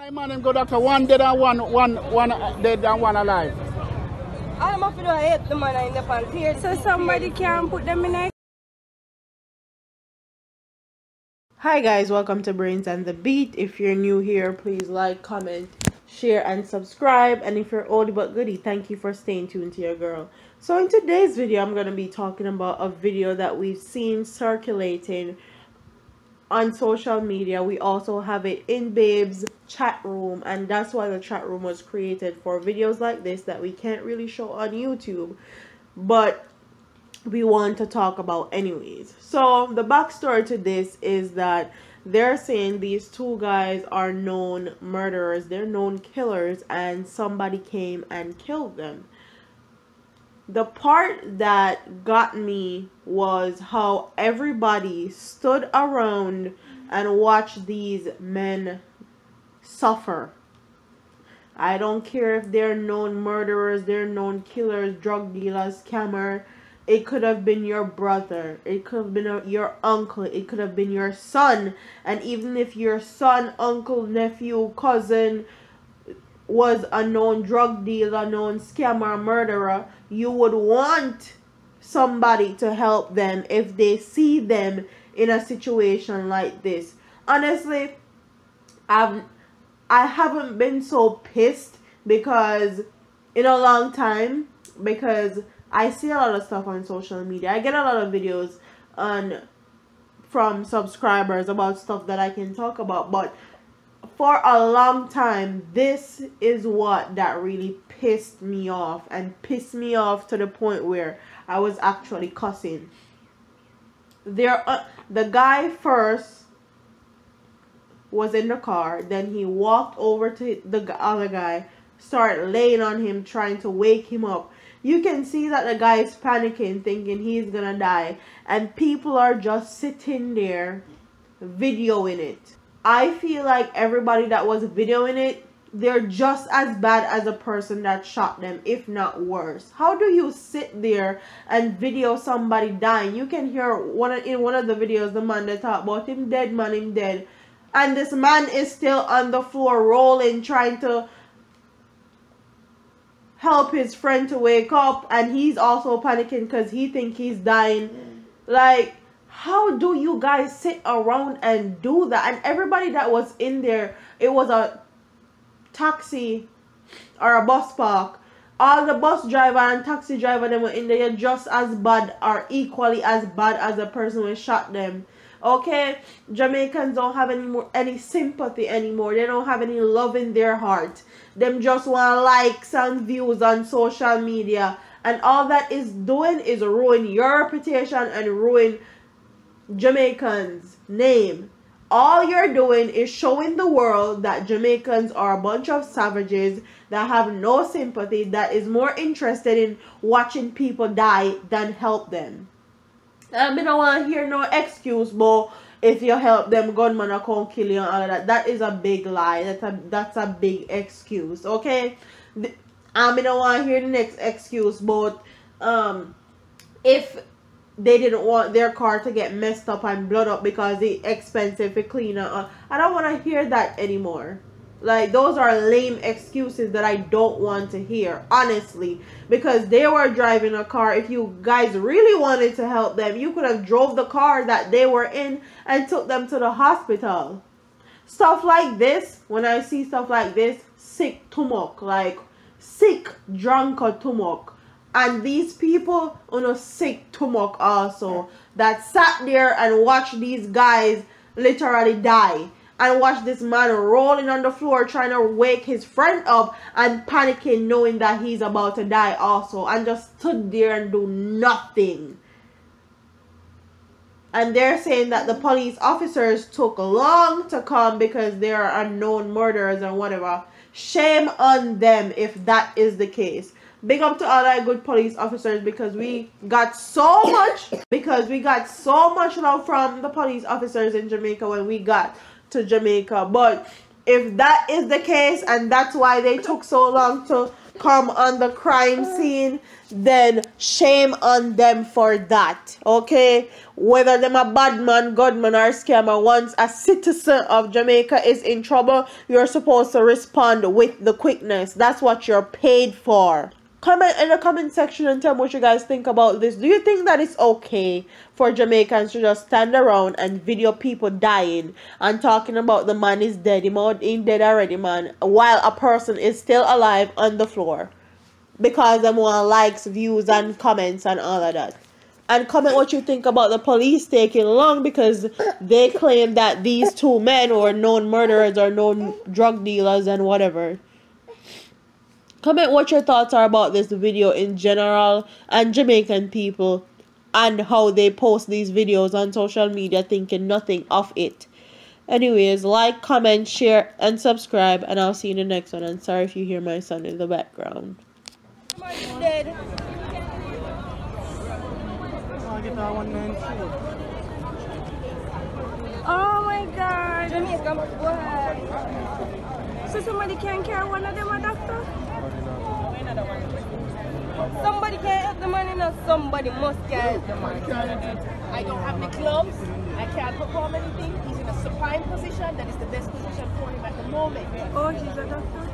My man him go doctor, one dead and one dead and one alive. I'm up to hit the man in the pants here. So somebody can put them in a... Hi guys, welcome to Brains and the Beat. If you're new here, please like, comment, share, and subscribe. And if you're oldie but goodie, thank you for staying tuned to your girl. So in today's video, I'm going to be talking about a video that we've seen circulating on social media. We also have it in Babe's chat room, and that's why the chat room was created, for videos like this that we can't really show on YouTube, but we want to talk about anyways. So the backstory to this is that they're saying these two guys are known murderers, they're known killers, and somebody came and killed them. The part that got me was how everybody stood around and watched these men suffer. I don't care if they're known murderers, they're known killers, drug dealers, scammer. It could have been your brother, it could have been your uncle, it could have been your son. And even if your son, uncle, nephew, cousin was a known drug dealer, known scammer, murderer, you would want somebody to help them if they see them in a situation like this. Honestly, I haven't been so pissed because in a long time, because I see a lot of stuff on social media. I get a lot of videos from subscribers about stuff that I can talk about, but for a long time, this is what that really pissed me off, and pissed me off to the point where I was actually cussing. The guy first was in the car, then he walked over to the other guy, started laying on him, trying to wake him up. You can see that the guy is panicking, thinking he's gonna die, and people are just sitting there videoing it. I feel like everybody that was videoing it, they're just as bad as the person that shot them, if not worse. How do you sit there and video somebody dying? You can hear in one of the videos, the man that talk about him dead, man, him dead. And this man is still on the floor rolling, trying to help his friend to wake up. And he's also panicking because he thinks he's dying. Like, how do you guys sit around and do that? And everybody that was in there, it was a taxi or a bus park. All the bus driver and taxi driver that were in there just as bad or equally as bad as the person who shot them. Okay, Jamaicans don't have any sympathy anymore. They don't have any love in their heart. Them just want likes and views on social media, and all that is doing is ruin your reputation and ruin Jamaicans' name. All you're doing is showing the world that Jamaicans are a bunch of savages that have no sympathy, that is more interested in watching people die than help them. I don't want to hear no excuse, but if you help them, gunman will come kill you and all of that. That is a big lie. That's a big excuse, okay? I don't want to hear the next excuse, but if they didn't want their car to get messed up and blood up because it's expensive to clean up, I don't want to hear that anymore. Like, those are lame excuses that I don't want to hear, honestly, because they were driving a car. If you guys really wanted to help them, you could have drove the car that they were in and took them to the hospital. Stuff like this, when I see stuff like this, sick tumok, like sick drunker tumok. And these people on a sick tumok also, that sat there and watched these guys literally die. And watch this man rolling on the floor trying to wake his friend up and panicking, knowing that he's about to die also, and just stood there and do nothing. And they're saying that the police officers took long to come because they are unknown murderers and whatever. Shame on them if that is the case. Big up to all our good police officers, because we got so much love from the police officers in Jamaica when we got to Jamaica. But if that is the case and that's why they took so long to come on the crime scene, then shame on them for that. Okay? Whether them a bad man, good man, or scammer, once a citizen of Jamaica is in trouble, you're supposed to respond with the quickness. That's what you're paid for. Comment in the comment section and tell me what you guys think about this. Do you think that it's okay for Jamaicans to just stand around and video people dying and talking about the man is dead, him dead already, man, while a person is still alive on the floor because they want likes, views, and comments and all of that? And comment what you think about the police taking long because they claim that these two men were known murderers or known drug dealers and whatever. Comment what your thoughts are about this video in general and Jamaican people and how they post these videos on social media thinking nothing of it. Anyways, like, comment, share, and subscribe, and I'll see you in the next one. And sorry if you hear my son in the background. Dead. Oh my God. Jamaican boy. So somebody can carry one of them a doctor? Somebody can't help the man, you know. Somebody must carry the man. I don't have the gloves. I can't perform anything. He's in a supine position. That is the best position for him at the moment. Oh, she's a doctor?